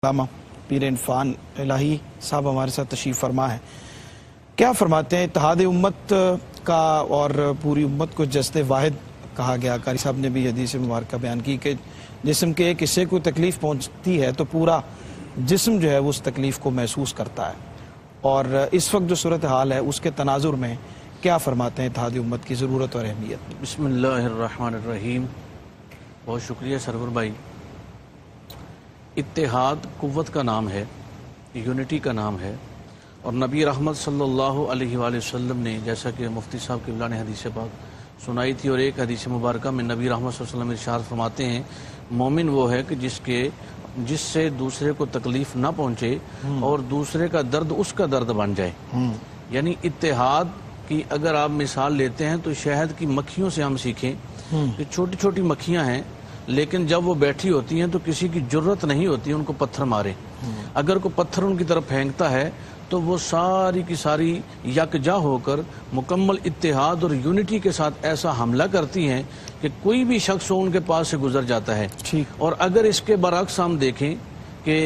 علامہ پیر عرفان الہی صاحب ہمارے ساتھ تشریف فرما ہے. کیا فرماتے ہیں اتحاد امت کا اور پوری امت کو جسد واحد کہا گیا؟ قاری صاحب نے بھی حدیث مبارکہ بیان کی کہ جسم کے ایک حصے کو تکلیف پہنچتی ہے تو پورا جسم جو ہے وہ اس تکلیف کو محسوس کرتا ہے، اور اس وقت جو صورتحال ہے اس کے تناظر میں کیا فرماتے ہیں اتحاد امت کی ضرورت اور اہمیت؟ بسم اللہ الرحمن الرحیم. بہت شکریہ سرور بھائی. اتحاد قوت کا نام ہے، یونٹی کا نام ہے، اور نبی رحمت صلی اللہ علیہ وآلہ وسلم نے جیسا کہ مفتی صاحب قبلہ نے حدیث پاک سنائی تھی، اور ایک حدیث مبارکہ میں نبی رحمت صلی اللہ علیہ وسلم ارشاد فرماتے ہیں مومن وہ ہے کہ جس سے دوسرے کو تکلیف نہ پہنچے اور دوسرے کا درد اس کا درد بن جائے. یعنی اتحاد کی اگر آپ مثال لیتے ہیں تو شہد کی مکھیوں سے ہم سیکھیں کہ چھوٹی چھوٹی مکھیاں ہیں، لیکن جب وہ بیٹھی ہوتی ہیں تو کسی کی جرت نہیں ہوتی ان کو پتھر مارے. اگر کوئی پتھر ان کی طرف پھینکتا ہے تو وہ ساری کی ساری یکجا ہو کر مکمل اتحاد اور یونٹی کے ساتھ ایسا حملہ کرتی ہیں کہ کوئی بھی شخص ان کے پاس سے گزر جاتا ہے. اور اگر اس کے برعکس ہم دیکھیں کہ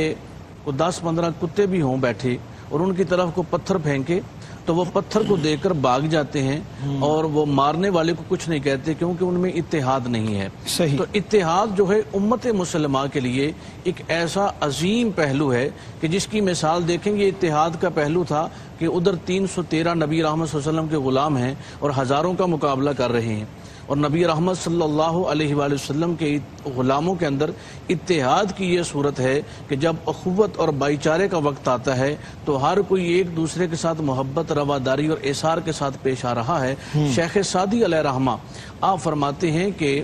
10-15 کتے بھی ہوں بیٹھے اور ان کی طرف کو پتھر پھینکے تو وہ پتھر کو دیکھ کر بھاگ جاتے ہیں اور وہ مارنے والے کو کچھ نہیں کہتے، کیونکہ ان میں اتحاد نہیں ہے. تو اتحاد جو ہے امت مسلمہ کے لیے ایک ایسا عظیم پہلو ہے کہ جس کی مثال دیکھیں گے. اتحاد کا پہلو تھا کہ ادھر 313 نبی رحمت صلی اللہ علیہ وسلم کے غلام ہیں اور ہزاروں کا مقابلہ کر رہے ہیں، اور نبی رحمت صلی اللہ علیہ وآلہ وسلم کے غلاموں کے اندر اتحاد کی یہ صورت ہے کہ جب اخوت اور بھائی چارے کا وقت آتا ہے تو ہر کوئی ایک دوسرے کے ساتھ محبت، رواداری اور ایثار کے ساتھ پیش آ رہا ہے. شیخ سعدی علیہ رحمہ آپ فرماتے ہیں کہ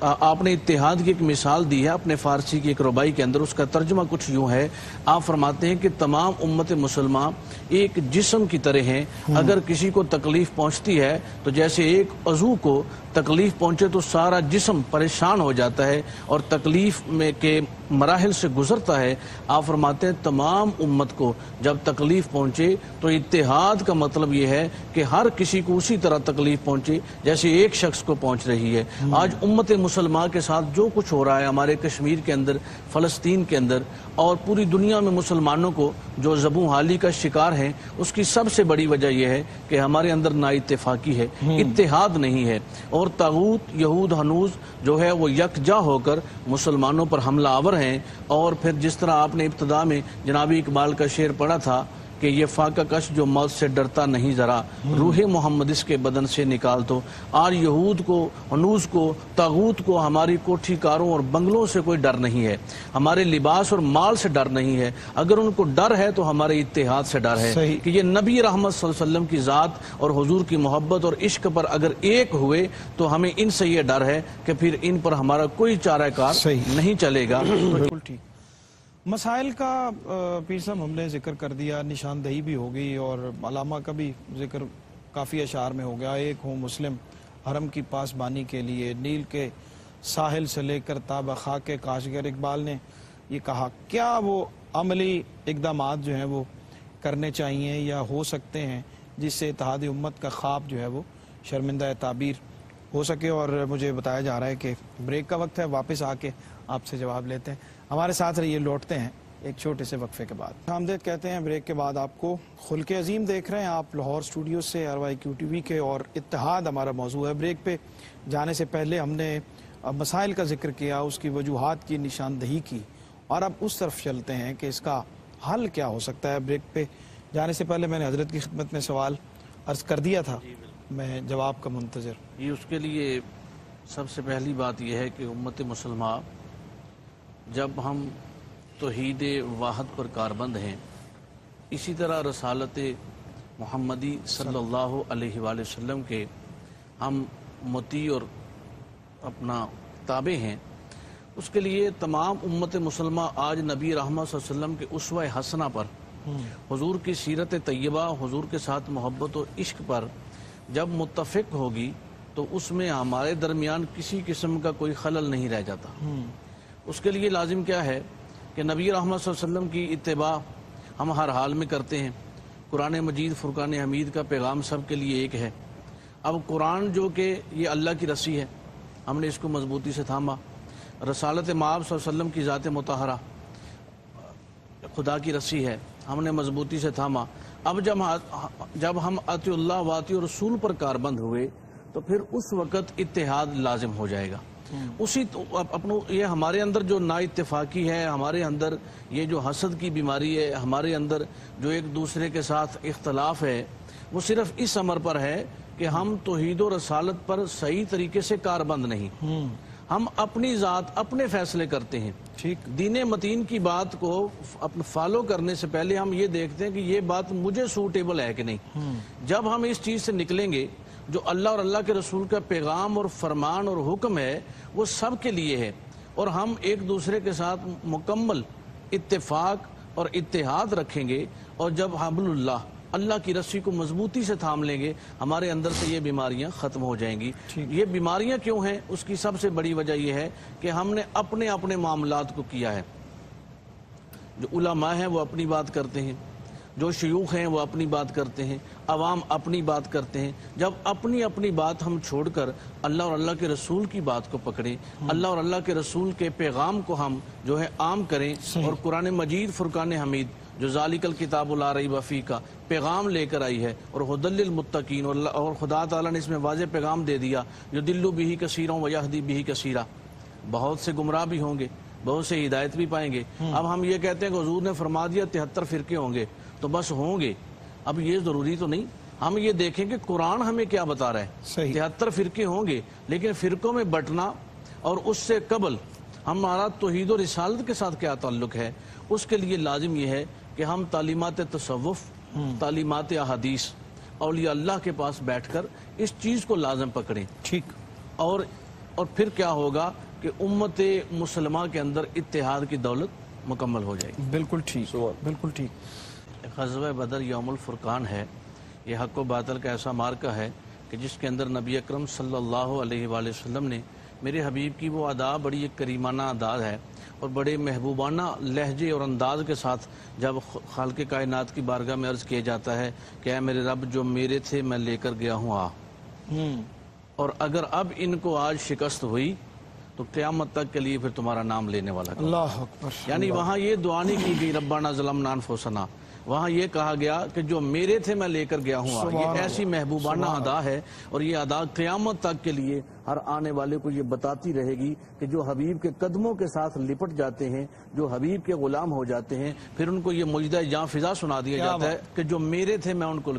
آپ نے اتحاد کی ایک مثال دی ہے اپنے فارسی کی ایک ربائی کے اندر. اس کا ترجمہ کچھ یوں ہے، آپ فرماتے ہیں کہ تمام امت مسلمہ ایک جسم کی طرح ہیں. اگر کسی کو تکلیف پہنچتی ہے تو جیسے ایک عضو کو تکلیف پہنچے تو سارا جسم پریشان ہو جاتا ہے اور تکلیف میں کے مراحل سے گزرتا ہے. آپ فرماتے ہیں تمام امت کو جب تکلیف پہنچے تو اتحاد کا مطلب یہ ہے کہ ہر کسی کو اسی طرح تکلیف پہنچے جیسے ایک شخص کو پہنچ رہی ہے. آج امت مسلمہ کے ساتھ جو کچھ ہو رہا ہے ہمارے کشمیر کے اندر، فلسطین کے اندر اور پوری دنیا میں مسلمانوں کو جو زبوں حالی کا شکار ہیں، اس کی سب سے بڑی وجہ یہ ہے کہ ہمارے اندر نا اتفاقی ہے، اتحاد نہیں ہے. اور طاغوت یہود ہنوز جو ہے وہ یکجا ہو کر مسلمانوں پر حملہ آور ہیں. اور پھر جس طرح آپ نے ابتدا میں جناب اقبال کا شعر پڑھا تھا کہ یہ فاقہ کش جو موت سے ڈرتا نہیں ذرا، روح محمد اس کے بدن سے نکال تو. آج یہود کو، ہنوز کو، طاغوت کو ہماری کوٹھی کاروں اور بنگلوں سے کوئی ڈر نہیں ہے، ہمارے لباس اور مال سے ڈر نہیں ہے. اگر ان کو ڈر ہے تو ہمارے اتحاد سے ڈر ہے کہ یہ نبی رحمت صلی اللہ علیہ وسلم کی ذات اور حضور کی محبت اور عشق پر اگر ایک ہوئے تو ہمیں ان سے یہ ڈر ہے کہ پھر ان پر ہمارا کوئی چارہ کار نہیں چلے گا. بالکل ٹھیک. مسائل کا پیر صاحب ہم نے ذکر کر دیا، نشاندہی بھی ہو گئی اور علامہ کا بھی ذکر کافی اشعار میں ہو گیا. ایک ہوں مسلم حرم کی پاسبانی کے لیے، نیل کے ساحل سے لے کر تا خاک کاشگر. اقبال نے یہ کہا. کیا وہ عملی اقدامات جو ہیں وہ کرنے چاہیے یا ہو سکتے ہیں جس سے اتحاد امت کا خواب جو ہے وہ شرمندہ تعبیر ہو سکے؟ اور مجھے بتایا جا رہا ہے کہ بریک کا وقت ہے، واپس آ کے آپ سے جواب لیتے ہیں. ہمارے ساتھ رہیے، لوٹتے ہیں ایک چھوٹے سے وقفے کے بعد. آمدید کہتے ہیں بریک کے بعد آپ کو. خلق عظیم دیکھ رہے ہیں آپ لاہور اسٹوڈیو سے RYQ TV کے، اور اتحاد ہمارا موضوع ہے. بریک پہ جانے سے پہلے ہم نے مسائل کا ذکر کیا، اس کی وجوہات کی نشاندہی کی، اور اب اس طرف چلتے ہیں کہ اس کا حل کیا ہو سکتا ہے. بریک پہ جانے سے پہلے میں نے حضرت کی خدمت میں سوال عرض کر دیا تھا، میں جواب کا منتظر. یہ اس کے لیے سب سے پہلی بات یہ ہے کہ امت مسلمہ جب ہم توحید واحد پر کاربند ہیں، اسی طرح رسالت محمدی صلی اللہ علیہ وآلہ وسلم کے ہم مطیع اور اپنا تابع ہیں، اس کے لیے تمام امت مسلمہ آج نبی رحمت صلی اللہ علیہ وسلم کے اسوہ حسنہ پر، حضور کی سیرت طیبہ، حضور کے ساتھ محبت و عشق پر جب متفق ہوگی تو اس میں ہمارے درمیان کسی قسم کا کوئی خلل نہیں رہ جاتا. اس کے لیے لازم کیا ہے کہ نبی رحمت صلی اللہ علیہ وسلم کی اتباع ہم ہر حال میں کرتے ہیں. قرآن مجید فرقان حمید کا پیغام سب کے لیے ایک ہے. اب قرآن جو کہ یہ اللہ کی رسی ہے، ہم نے اس کو مضبوطی سے تھاما. رسالت مآب صلی اللہ علیہ وسلم کی ذات مطہرہ، خدا کی رسی ہے، ہم نے مضبوطی سے تھاما۔ اب جب ہم اطیع اللہ و اطیع رسول پر کاربند ہوئے تو پھر اس وقت اتحاد لازم ہو جائے گا۔ یہ ہمارے اندر جو نا اتفاقی ہے، ہمارے اندر یہ جو حسد کی بیماری ہے، ہمارے اندر جو ایک دوسرے کے ساتھ اختلاف ہے، وہ صرف اس امر پر ہے کہ ہم توحید و رسالت پر صحیح طریقے سے کاربند نہیں، ہم اپنی ذات اپنے فیصلے کرتے ہیں۔ ٹھیک، دین متین کی بات کو فالو کرنے سے پہلے ہم یہ دیکھتے ہیں کہ یہ بات مجھے سوٹیبل ہے کہ نہیں۔ جب ہم اس چیز سے نکلیں گے، جو اللہ اور اللہ کے رسول کا پیغام اور فرمان اور حکم ہے وہ سب کے لیے ہے، اور ہم ایک دوسرے کے ساتھ مکمل اتفاق اور اتحاد رکھیں گے، اور جب حبل اللہ کی رسی کو مضبوطی سے تھام لیں گے، ہمارے اندر سے یہ بیماریاں ختم ہو جائیں گی۔ یہ بیماریاں کیوں ہیں؟ اس کی سب سے بڑی وجہ یہ ہے کہ ہم نے اپنے معاملات کو کیا ہے۔ جو علماء ہیں وہ اپنی بات کرتے ہیں، جو شیوخ ہیں وہ اپنی بات کرتے ہیں، عوام اپنی بات کرتے ہیں۔ جب اپنی بات ہم چھوڑ کر اللہ اور اللہ کے رسول کی بات کو پکڑیں، اللہ اور اللہ کے رسول کے پیغام کو ہم جو ہے عام کریں، اور قرآن مجید فرقان حمید جو ذالک الکتاب لا ریب فیہ کا پیغام لے کر آئی ہے، اور ھدی للمتقین، اور خدا تعالیٰ نے اس میں واضح پیغام دے دیا، یضل بہ کثیرا ویہدی بہ کثیرا، بہت سے گمراہ بھی ہوں گے، بہت سے ہدایت بھی پائیں گے۔ اب ہم یہ کہتے ہیں کہ حضور نے فرما دیا 73 فرقے ہوں گے تو بس ہوں گے، اب یہ ضروری تو نہیں۔ ہم یہ دیکھیں کہ قرآن ہمیں کیا بتا رہا ہے۔ 73 فرقے ہوں گے، لیکن فرقوں میں بٹنا اور اس سے قبل ہمارا توحید و رسالت کے ساتھ کیا تعلق ہے، اس کے لیے لازم یہ ہے کہ ہم تعلیمات تصوف، تعلیمات احادیث، اولیاء اللہ کے پاس بیٹھ کر اس چیز کو لازم پکڑیں۔ ٹھیک، اور پھر کیا ہوگا کہ امت مسلمہ کے اندر اتحاد کی دولت مکمل ہو جائے گی۔ بالکل ٹھیک، بالکل ٹھیک۔ غزوہ بدر یوم الفرقان ہے، یہ حق و باطل کا ایسا مارکہ ہے کہ جس کے اندر نبی اکرم صلی اللہ علیہ وآلہ وسلم نے میرے حبیب کی وہ ادا، بڑی ایک کریمانہ انداز ہے اور بڑے محبوبانہ لہجے اور انداز کے ساتھ جب خالق کائنات کی بارگاہ میں عرض کیا جاتا ہے کہ اے میرے رب، جو میرے تھے میں لے کر گیا ہوں آ، اور اگر اب ان کو آج شکست ہوئی تو قیامت تک کے لیے پھر تمہارا نام لینے والا۔ اللہ اکبر۔ یعنی وہاں یہ دعا نہیں کی گئی ربنا ظلمنا انفسنا، وہاں یہ کہا گیا کہ جو میرے تھے میں لے کر گیا ہوں۔ یہ ایسی محبوبانہ ادا ہے، اور یہ ادا قیامت تک کے لیے ہر آنے والے کو یہ بتاتی رہے گی کہ جو حبیب کے قدموں کے ساتھ لپٹ جاتے ہیں، جو حبیب کے غلام ہو جاتے ہیں، پھر ان کو یہ مجدہ جاں فضا سنا دیا جاتا ہے کہ جو میرے تھے میں ان کو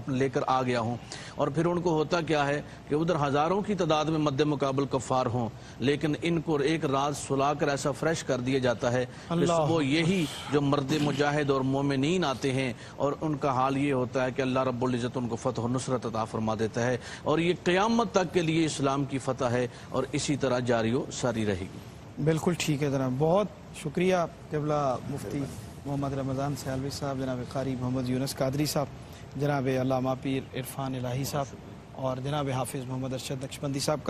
لے کر آ گیا ہوں۔ اور پھر ان کو ہوتا کیا ہے کہ ادھر ہزاروں کی تعداد میں مد مقابل کفار ہوں، لیکن ان کو ایک رات سلا کر ایسا فریش کر دیا جاتا ہے کہ وہ یہی جو مرد مجاہد اور مومنین آتے ہیں، اور ان کا حال یہ ہوتا ہے کہ اللہ رب العزت ان کو فتح و نصرت عطا فرما دیتا ہے، اور یہ قیامت تک کے لیے اسلام کی فتح ہے، اور اسی طرح جاری و ساری رہے گی۔ بالکل ٹھیک ہے جناب، بہت شکریہ قبلہ مفتی محمد رمضان سیالوی صاحب، جناب قاری محمد یونس قادری صاحب، جناب علامہ پیر عرفان الہی صاحب، اور جناب حافظ محمد ارشد نقشبندی صاحب۔